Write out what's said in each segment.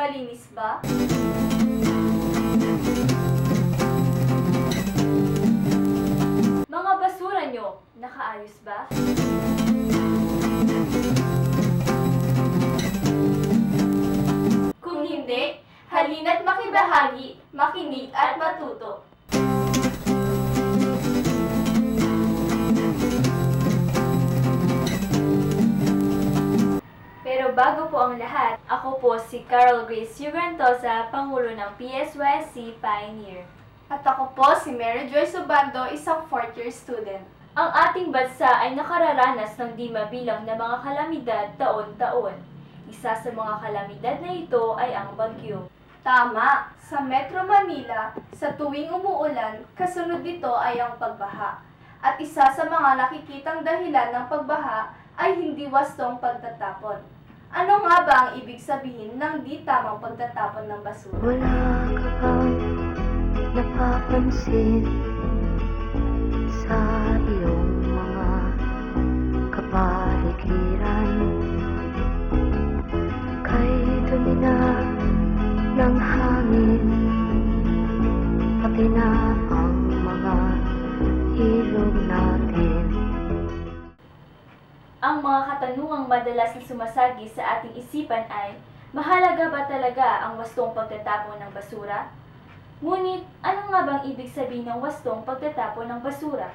malinis ba? Mga basura nyo, nakaayos ba? Kung hindi, halina't makibahagi, makinig at matuto. Pero bago po ang lahat, ako po si Carol Grace Yugantosa, Pangulo ng PSYSC Pioneer. At ako po si Mary Joyce Obando, isang 4th year student. Ang ating bansa ay nakararanas ng di mabilang na mga kalamidad taon-taon. Isa sa mga kalamidad na ito ay ang bagyo. Tama! Sa Metro Manila, sa tuwing umuulan, kasunod nito ay ang pagbaha. At isa sa mga nakikitang dahilan ng pagbaha ay hindi wastong pagtatapon. Ano nga ba ang ibig sabihin ng di tamang pagtatapon ng basura? Wala ka bang napapansin sa iyong mga kapaligiran? Kay dumi na ng hangin, pati na ang mga ilog natin. Ang mga katanungang madalas na sumasagi sa ating isipan ay, mahalaga ba talaga ang wastong pagtatapon ng basura? Ngunit, ano nga bang ibig sabihin ng wastong pagtatapon ng basura?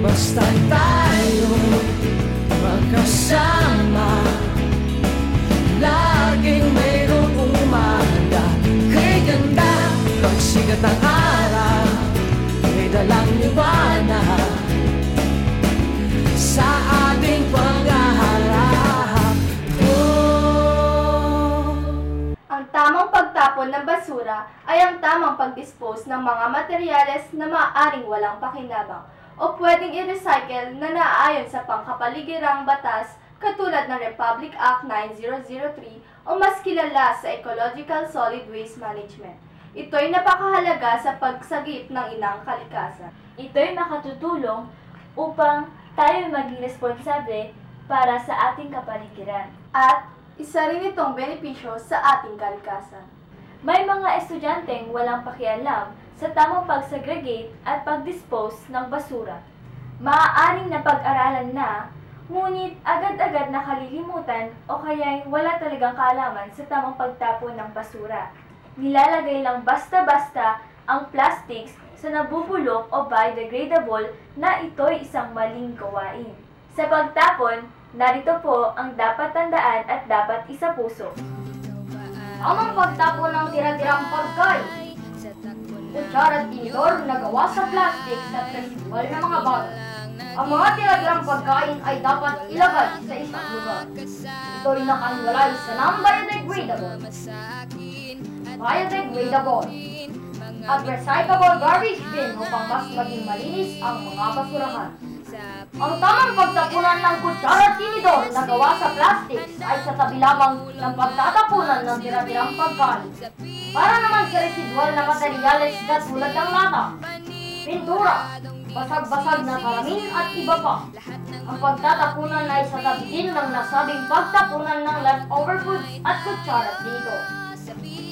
Basta tayo magkasama, laging mayroong umaga. Kay ganda, pagsikat ng araw, may dalang liwanag sa ating paghaharap. Ang tamang pagtapon ng basura ay ang tamang pag-dispose ng mga materyales na maaaring walang pakinabang o pwedeng i-recycle na naaayon sa pangkapaligirang batas katulad ng Republic Act 9003 o mas kilala sa Ecological Solid Waste Management. Ito'y napakahalaga sa pagsagip ng inang kalikasan. Ito'y makatutulong upang tayo maging responsable para sa ating kapaligiran. At isa rin itong benepisyo sa ating kalikasan. May mga estudyanteng walang pakialam sa tamang pag-segregate at pag-dispose ng basura. Maaaring napag-aralan na, ngunit agad-agad nakalilimutan o kaya'y wala talagang kaalaman sa tamang pagtapon ng basura. Nilalagay lang basta-basta ang plastics sa nabubulok o biodegradable na ito'y isang maling gawain. Sa pagtapon, narito po ang dapat tandaan at dapat isapuso. Tamang pagtapon ng tira-tirang pagkain. Kutsara at tinidor na gawa sa plastic at residual na mga bottle. Ang mga tira-tirang pagkain ay dapat ilagay sa isang lugar. Ito'y nakahiwalay sa non-biodegradable, biodegradable, at recyclable garbage bin upang mas maging malinis ang mga basurahan. Ang tamang pagtapunan ng kutsara at tinidor na gawa sa plastic ay sa tabi lamang ng pagtatapunan ng tira-tirang pagkain. Para naman sa residual na materyales katulad ng lata, pintura, basag-basag na salamin at iba pa. Ang pagtatapunan ay sa tabi din ng nasabing pagtapunan ng leftover foods at kutsara at tinidor.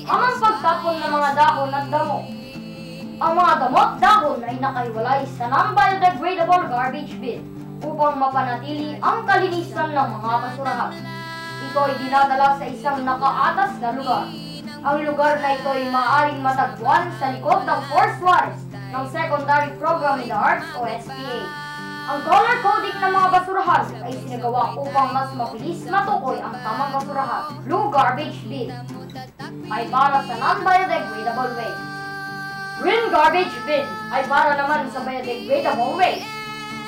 Ang pagtapon ng mga dahon at damo. Ang mga damot dahon ay nakahiwalay sa non-biodegradable garbage bin upang mapanatili ang kalinisan ng mga basurahan. Ito ay dinadala sa isang nakaatas na lugar. Ang lugar na ito ay maaaring matagpuan sa likod ng 4 floors ng Secondary Program in the Arts o SPA. Ang color coding ng mga basurahan ay sinagawa upang mas mabilis matukoy ang tamang basurahan. Blue garbage bin ay para sa non-biodegradable waste. Green garbage bin ay para naman sa biodegradable waste.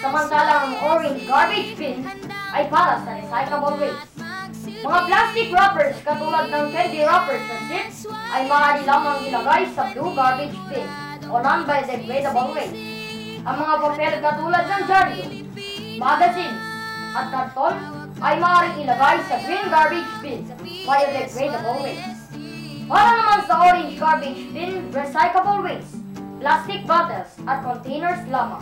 Samantalang ang orange garbage bin ay para sa recyclable waste. Mga plastic wrappers katulad ng candy wrappers at chips ay maaari lamang ilagay sa blue garbage bin o non-biodegradable waste. Ang mga papel katulad ng dyaryo, magazines at karton ay maaaring ilagay sa green garbage bin, biodegradable waste. Para naman sa orange garbage bin, recyclable waste, plastic bottles at containers lamang.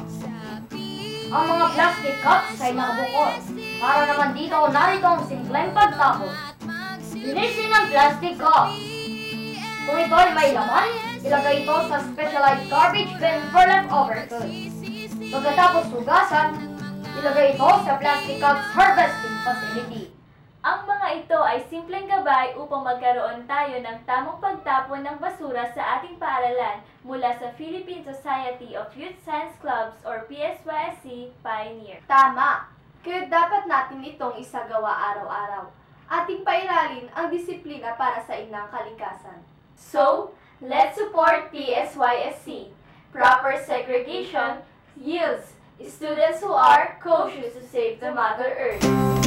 Ang mga plastic cups ay nakabukod. Para naman dito, narito ang simpleng pagtapon. Linisin ang plastic cups. Kung ito ay may laman, ilagay ito sa specialized garbage bin for leftover food. Pagkatapos hugasan, ilagay ito sa plastic cups harvesting facility. Ang mga ito ay simpleng gabay upang magkaroon tayo ng tamang pagtapon ng basura sa ating paaralan mula sa Philippine Society of Youth Science Clubs or PSYSC Pioneer. Tama! Kaya dapat natin itong isagawa araw-araw. Ating pairalin ang disiplina para sa inang kalikasan. So, let's support PSYSC. Proper segregation yields students who are cautious to save the Mother Earth.